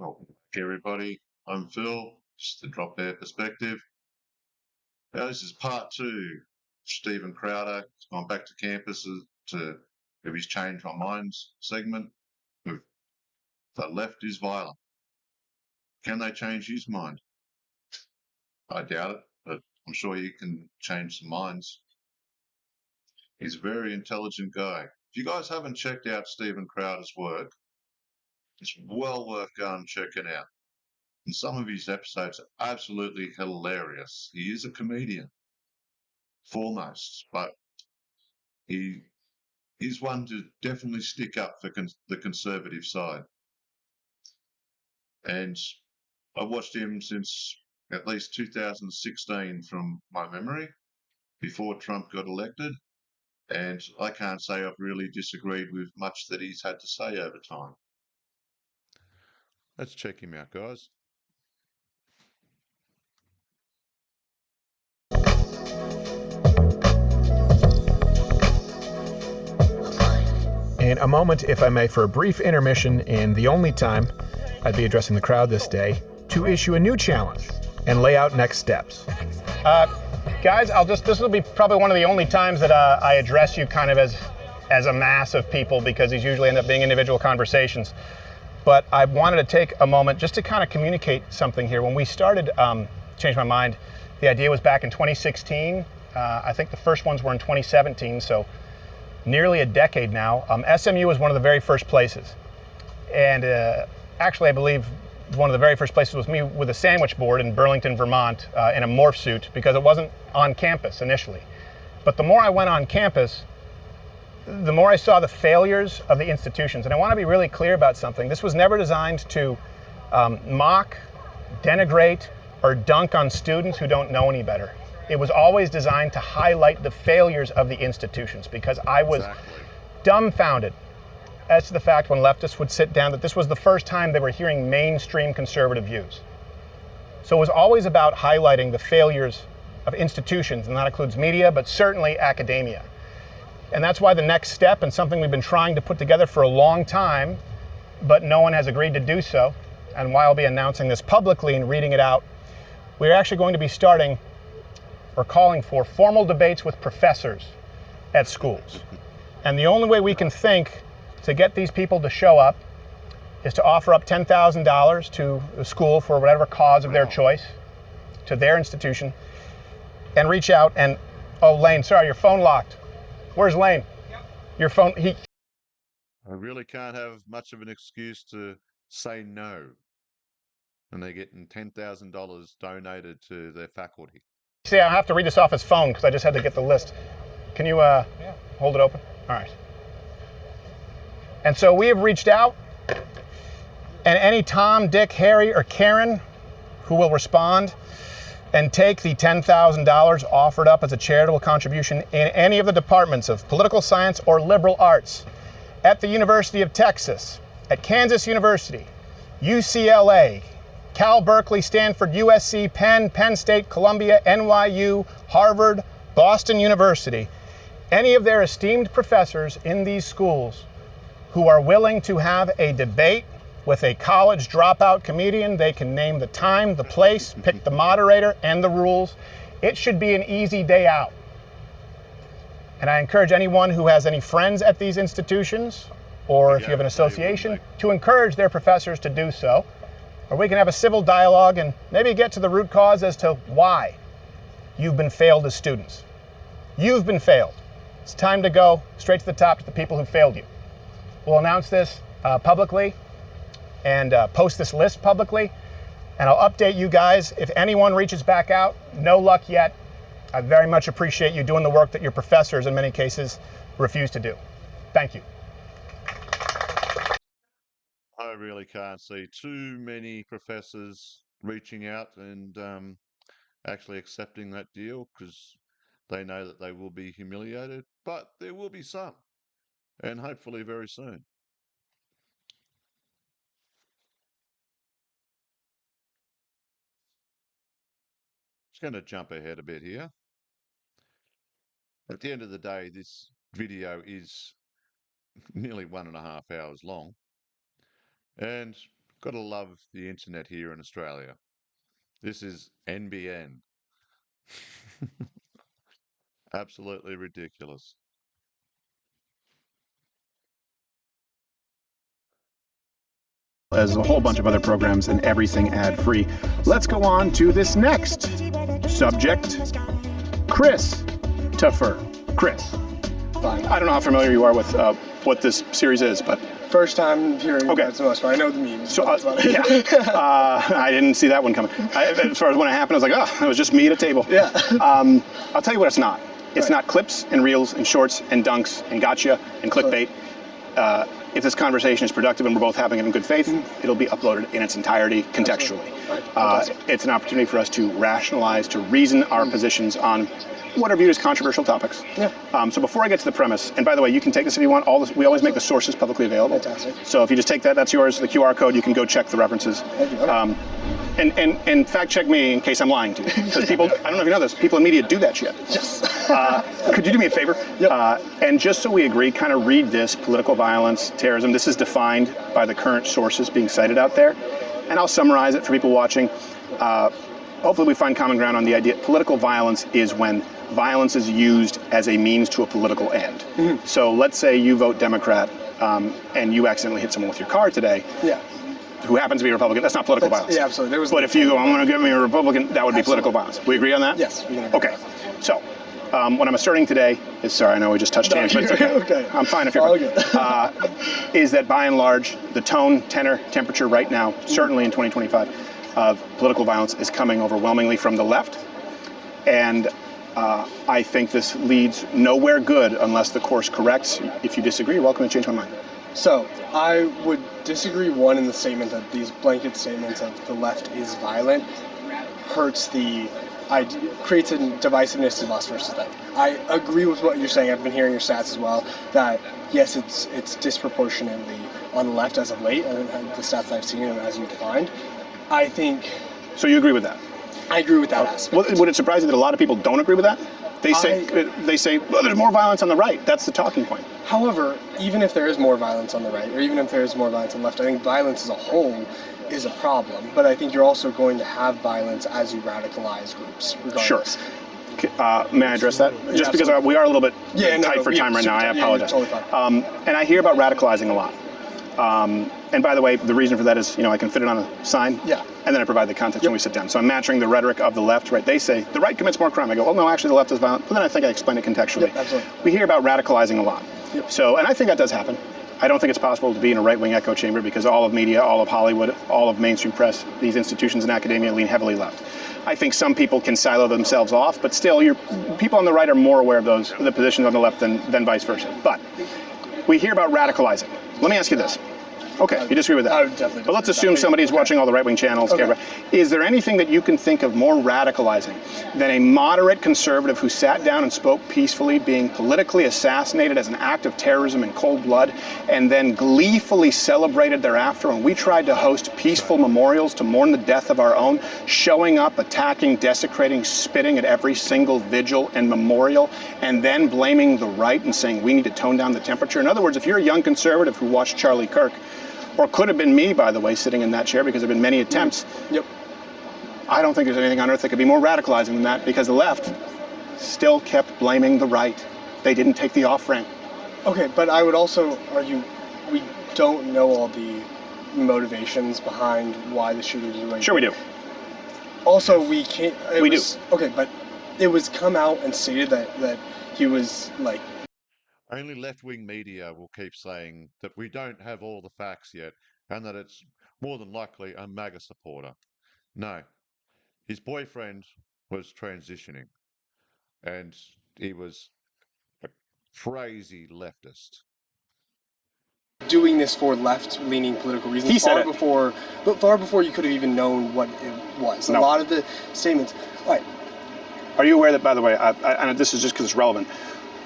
Welcome back, everybody. I'm Phil, just to drop their perspective. Now, this is part two. Stephen Crowder has gone back to campus to have his Change My Minds segment with The Left is Violent. Can they change his mind? I doubt it, but I'm sure you can change some minds. He's a very intelligent guy. If you guys haven't checked out Stephen Crowder's work, it's well worth going checking out. And some of his episodes are absolutely hilarious. He is a comedian, foremost, but he's one to definitely stick up for the conservative side. And I've watched him since at least 2016 from my memory, before Trump got elected. And I can't say I've really disagreed with much that he's had to say over time. Let's check him out, guys. In a moment, if I may, for a brief intermission, and the only time I'd be addressing the crowd this day, to issue a new challenge and lay out next steps. Guys, this will be probably one of the only times that I address you kind of as a mass of people, because these usually end up being individual conversations. But I wanted to take a moment just to kind of communicate something here. When we started Change My Mind, the idea was back in 2016. I think the first ones were in 2017, so nearly a decade now. SMU was one of the very first places. And actually, I believe one of the very first places was me with a sandwich board in Burlington, Vermont, in a morph suit, because it wasn't on campus initially. But the more I went on campus, the more I saw the failures of the institutions. And I want to be really clear about something. This was never designed to mock, denigrate, or dunk on students who don't know any better. It was always designed to highlight the failures of the institutions, because I was dumbfounded as to the fact when leftists would sit down that this was the first time they were hearing mainstream conservative views. So it was always about highlighting the failures of institutions, and that includes media, but certainly academia. And that's why the next step, and something we've been trying to put together for a long time, but no one has agreed to do so, and why I'll be announcing this publicly and reading it out, we're actually going to be starting or calling for formal debates with professors at schools. And the only way we can think to get these people to show up is to offer up $10,000 to the school for whatever cause of their choice, to their institution, and reach out and, oh, Lane, sorry, your phone locked. Where's Lane? Yep. Your phone, I really can't have much of an excuse to say no. And they're getting $10,000 donated to their faculty. See, I have to read this off his phone because I just had to get the list. Can you hold it open? All right. And so we have reached out, and any Tom, Dick, Harry, or Karen who will respond and take the $10,000 offered up as a charitable contribution in any of the departments of political science or liberal arts at the University of Texas, at Kansas University, UCLA, Cal, Berkeley, Stanford, USC, Penn State, Columbia, NYU, Harvard, Boston University, any of their esteemed professors in these schools who are willing to have a debate with a college dropout comedian. They can name the time, the place, pick the moderator, and the rules. It should be an easy day out. And I encourage anyone who has any friends at these institutions, or if you have an association, to encourage their professors to do so. Or we can have a civil dialogue and maybe get to the root cause as to why you've been failed as students. You've been failed. It's time to go straight to the top, to the people who failed you. We'll announce this publicly and post this list publicly, and I'll update you guys if anyone reaches back out. No luck yet. I very much appreciate you doing the work that your professors in many cases refuse to do. Thank you. I really can't see too many professors reaching out and actually accepting that deal, because they know that they will be humiliated, but there will be some, and hopefully very soon. Just going to jump ahead a bit here. At the end of the day, this video is nearly 1.5 hours long. And Gotta love the internet here in Australia. This is NBN. Absolutely ridiculous. As a whole bunch of other programs and everything ad-free. Let's go on to this next subject. Christopher. Chris. Fine. I don't know how familiar you are with what this series is, but First time hearing Okay. about it, most, but I know the memes. so yeah, I didn't see that one coming. As far as when it happened, I was like, oh, it was just me at a table. Yeah. I'll tell you what it's not. It's Right. not clips and reels and shorts and dunks and gotcha and clickbait. If this conversation is productive and we're both having it in good faith, it'll be uploaded in its entirety contextually. It's an opportunity for us to rationalize, to reason our positions on what are viewed as controversial topics. Yeah. So before I get to the premise, and by the way, you can take this if you want. We always make the sources publicly available. Fantastic. So if you just take that, that's yours. The QR code, you can go check the references. Thank you. Okay. And fact check me in case I'm lying to you, because people, I don't know if you know this, people in media do that shit. Yes. Could you do me a favor? Yep. And just so we agree, kind of read this: political violence, terrorism. This is defined by the current sources being cited out there, and I'll summarize it for people watching. Hopefully we find common ground on the idea. Political violence is when violence is used as a means to a political end. Mm-hmm. So let's say you vote Democrat and you accidentally hit someone with your car today, Yeah. who happens to be a Republican. That's not political violence. Yeah, absolutely. There was. But if you go, I'm going to give me a Republican, that would be political violence. We agree on that? Yes. We can agree Okay. on that. So what I'm asserting today is, sorry, I know we just touched hands, but it's okay. Okay. I'm fine if you're All fine. good. Is that by and large, the tone, tenor, temperature right now, certainly in 2025, of political violence is coming overwhelmingly from the left. And I think this leads nowhere good unless the course corrects. If you disagree, you're welcome to change my mind. So, I would disagree, one, in the statement that these blanket statements of the left is violent hurts the idea, creates a divisiveness of us versus them. I agree with what you're saying. I've been hearing your stats as well, that yes, it's disproportionately on the left as of late, and the stats I've seen and as you defined. I think... So you agree with that? I agree with that aspect. Well, would it surprise you that a lot of people don't agree with that? They say, well, there's more violence on the right. That's the talking point. However, even if there is more violence on the right, or even if there is more violence on the left, I think violence as a whole is a problem. But I think you're also going to have violence as you radicalize groups, regardless. Sure. May I address that? Just because we are a little bit tight for time right now, I apologize. Totally fine. And I hear about radicalizing a lot. And by the way, the reason for that is, I can fit it on a sign. Yeah. And then I provide the context when we sit down. So I'm matching the rhetoric of the left, right? They say the right commits more crime. I go, oh no, actually the left is violent. But then I think I explain it contextually. Yep, absolutely. We hear about radicalizing a lot. Yep. So, and I think that does happen. I don't think it's possible to be in a right-wing echo chamber because all of media, all of Hollywood, all of mainstream press, these institutions in academia lean heavily left. I think some people can silo themselves off, but still, people on the right are more aware of the positions on the left than vice versa. But we hear about radicalizing. Let me ask you this. Okay, you disagree with that? I would definitely But let's disagree with assume that. somebody's watching all the right-wing channels. Okay. Is there anything that you can think of more radicalizing than a moderate conservative who sat down and spoke peacefully, being politically assassinated as an act of terrorism in cold blood, and then gleefully celebrated thereafter when we tried to host peaceful memorials to mourn the death of our own, showing up, attacking, desecrating, spitting at every single vigil and memorial, and then blaming the right and saying we need to tone down the temperature? In other words, if you're a young conservative who watched Charlie Kirk, or could have been me, by the way, sitting in that chair because there have been many attempts. Yep. I don't think there's anything on earth that could be more radicalizing than that because the left still kept blaming the right. They didn't take the off-ramp. Okay, but I would also argue we don't know all the motivations behind why the shooter did what he Sure we did. do. Also, we can't... We do. Okay, but it was come out and stated that he was, like... Only left-wing media will keep saying that we don't have all the facts yet and that it's more than likely a MAGA supporter. No. His boyfriend was transitioning and he was a crazy leftist. Doing this for left-leaning political reasons He said far before you could have even known what it was. No. A lot of the statements... All right. Are you aware that, by the way, and this is just because it's relevant,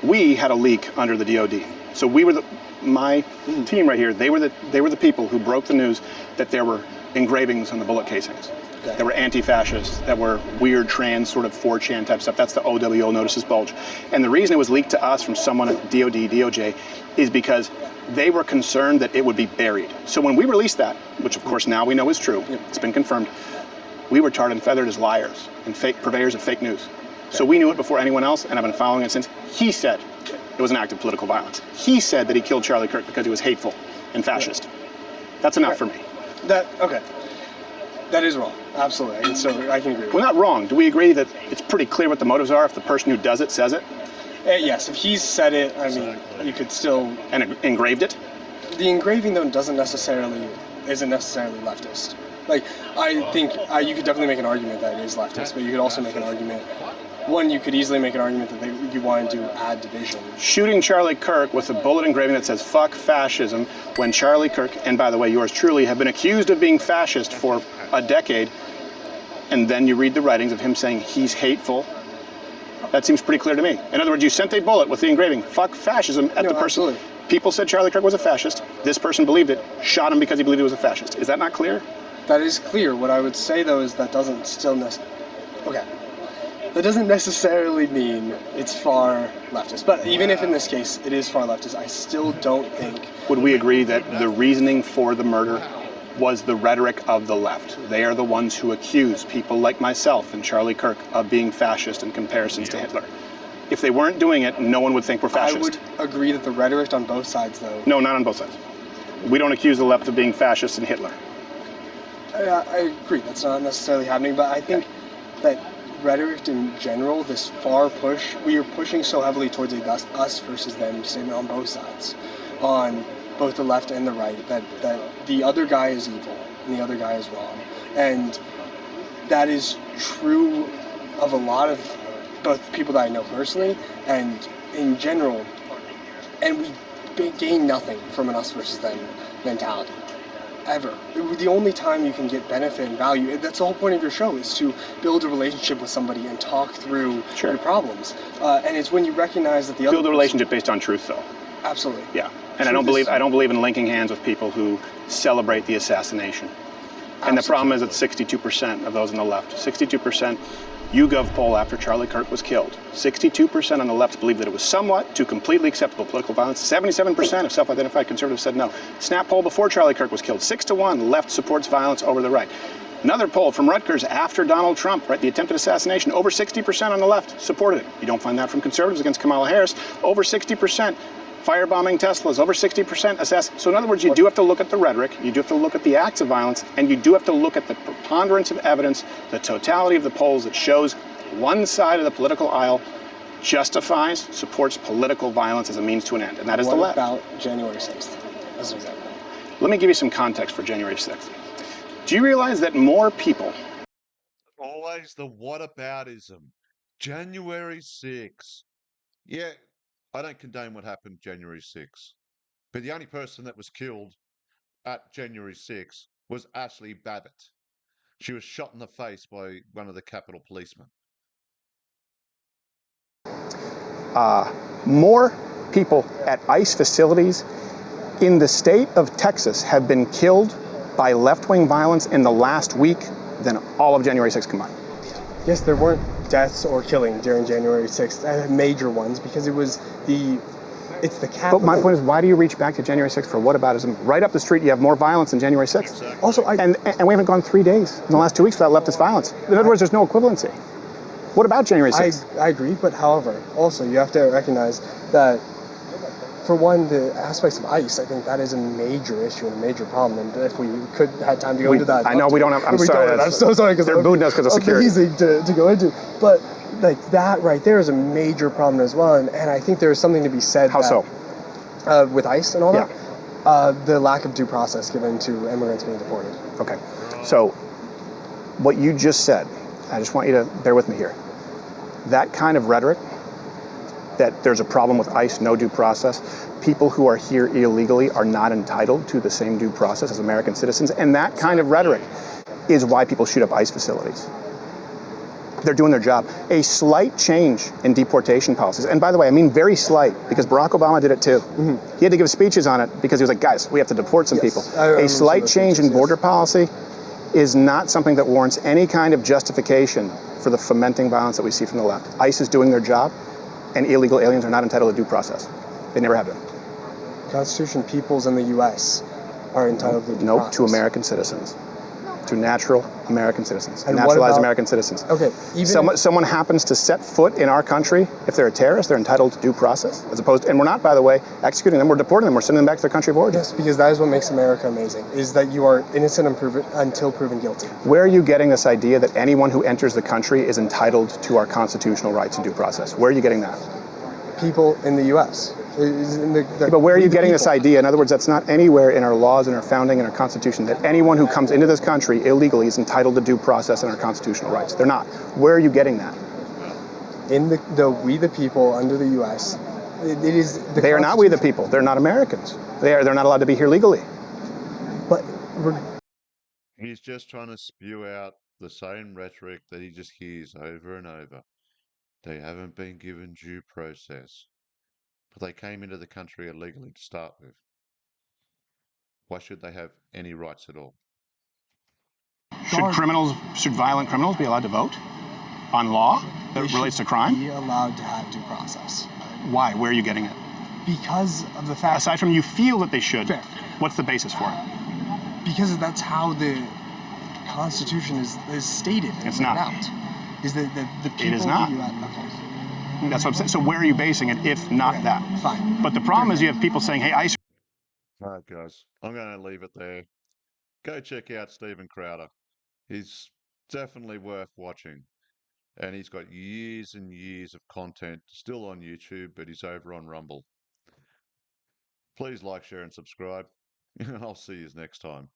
we had a leak under the DOD. So we were my team right here. They were the people who broke the news that there were engravings on the bullet casings that were anti-fascist, that were weird trans sort of 4chan type stuff. That's the OWO notices bulge. And the reason it was leaked to us from someone at DOD, DOJ, is because they were concerned that it would be buried. So when we released that, which of course now we know is true, it's been confirmed, we were tarred and feathered as liars and fake purveyors of fake news. So we knew it before anyone else, and I've been following it since. He said it was an act of political violence. He said that he killed Charlie Kirk because he was hateful and fascist. That's enough for me. Okay. That is wrong. Absolutely. And so I can agree with Well, not wrong. Do we agree that it's pretty clear what the motives are if the person who does it says it? Yes, if he's said it, I mean, you could still... And engraved it? The engraving, though, isn't necessarily leftist. Like, I think you could definitely make an argument that it is leftist, but you could also make an argument... One, you could easily make an argument that you wanted to add division. Shooting Charlie Kirk with a bullet engraving that says, fuck fascism, when Charlie Kirk, and by the way, yours truly, have been accused of being fascist for a decade, and then you read the writings of him saying he's hateful. That seems pretty clear to me. In other words, you sent a bullet with the engraving, fuck fascism, at the person. Absolutely. People said Charlie Kirk was a fascist. This person believed it, shot him because he believed he was a fascist. Is that not clear? That is clear. What I would say, though, is that doesn't still okay. That doesn't necessarily mean it's far leftist. But even if in this case it is far leftist, I still don't think... Would we agree that the reasoning for the murder was the rhetoric of the left? They are the ones who accuse people like myself and Charlie Kirk of being fascist in comparisons to Hitler. If they weren't doing it, no one would think we're fascist. I would agree that the rhetoric on both sides, though... No, not on both sides. We don't accuse the left of being fascist and Hitler. I agree, that's not necessarily happening, but I think that rhetoric in general, this far push, we are pushing so heavily towards a us versus them statement on both sides, on both the left and the right, that the other guy is evil and the other guy is wrong. And that is true of a lot of both people that I know personally and in general. And we gain nothing from an us versus them mentality. Ever. The only time you can get benefit and value, that's the whole point of your show, is to build a relationship with somebody and talk through your problems. And it's when you recognize that the other build a relationship based on truth, though. Absolutely. Yeah. And I don't believe in linking hands with people who celebrate the assassination. And the problem is that 62% of those on the left, 62% YouGov poll after Charlie Kirk was killed, 62% on the left believed that it was somewhat to completely acceptable political violence. 77% of self-identified conservatives said no. Snap poll before Charlie Kirk was killed, 6-1, left supports violence over the right. Another poll from Rutgers after Donald Trump, right, the attempted assassination, over 60% on the left supported it. You don't find that from conservatives against Kamala Harris. Over 60%. Firebombing Teslas, over 60% assassin. So in other words, you do have to look at the rhetoric, you do have to look at the acts of violence, and you do have to look at the preponderance of evidence, the totality of the polls that shows one side of the political aisle justifies, supports political violence as a means to an end, and that is the left. What about January 6th, as an example? Let me give you some context for January 6th. Do you realize that more people... Always the whataboutism. January 6th. Yeah, I don't condone what happened January 6th. But the only person that was killed at January 6th was Ashley Babbitt. She was shot in the face by one of the Capitol policemen. More people at ICE facilities in the state of Texas have been killed by left-wing violence in the last week than all of January 6th combined. Yes, there weren't deaths or killing during January 6th, major ones, because it's the Capitol. But my point is, why do you reach back to January 6th for whataboutism? Right up the street, you have more violence than January 6th. Exactly. Also, and we haven't gone 3 days in the last 2 weeks without leftist violence. In other words, there's no equivalency. What about January 6th? I agree, but however, also you have to recognize that, for one, the aspects of ICE, I think that is a major issue and a major problem. And if we could have time to go into that, I know we don't have. I'm sorry. I'm so sorry because they're booing us because of security. Amazing to go into, but like that right there is a major problem as well. And I think there is something to be said. How so? With ICE and all that, the lack of due process given to immigrants being deported. Okay, so what you just said, I just want you to bear with me here. That kind of rhetoric, that there's a problem with ICE, no due process, people who are here illegally are not entitled to the same due process as American citizens, and that kind of rhetoric is why people shoot up ICE facilities. They're doing their job. A slight change in deportation policies, and by the way, I mean very slight, because Barack Obama did it too. Mm-hmm. He had to give speeches on it because he was like, guys, we have to deport some people. A slight change in border policy is not something that warrants any kind of justification for the fomenting violence that we see from the left. ICE is doing their job, and illegal aliens are not entitled to due process. They never have been. Constitution, peoples in the U.S. are entitled to due Nope, process. to American citizens. To natural American citizens. And naturalized what about, American citizens. Okay, Someone happens to set foot in our country, if they're a terrorist, they're entitled to due process, as opposed to, and we're not, by the way, executing them, we're deporting them, we're sending them back to their country of origin. Yes, because that is what makes America amazing, is that you are innocent until proven guilty. Where are you getting this idea that anyone who enters the country is entitled to our constitutional rights and due process? Where are you getting that? People in the U.S. But where are you getting this idea? In other words, that's not anywhere in our laws and our founding and our constitution that anyone who comes into this country illegally is entitled to due process and our constitutional rights. They're not. Where are you getting that? In we the people under the U.S. It is. They are not we the people. They're not Americans. They're not allowed to be here legally. But he's just trying to spew out the same rhetoric that he just hears over and over. They haven't been given due process. But they came into the country illegally to start with. Why should they have any rights at all? Should violent criminals be allowed to vote on law that relates to crime? Be allowed to have due process. Why? Where are you getting it? Because of the fact. Aside from you feel that they should, Fair. What's the basis for it? Because that's how the Constitution is stated. It's not. Is that the people It is not. Okay. That's what I'm saying. So where are you basing it if not that? Fine. But the problem is you have people saying, hey, ICE. All right, guys. I'm going to leave it there. Go check out Stephen Crowder. He's definitely worth watching. And he's got years and years of content still on YouTube, but he's over on Rumble. Please like, share, and subscribe. I'll see you next time.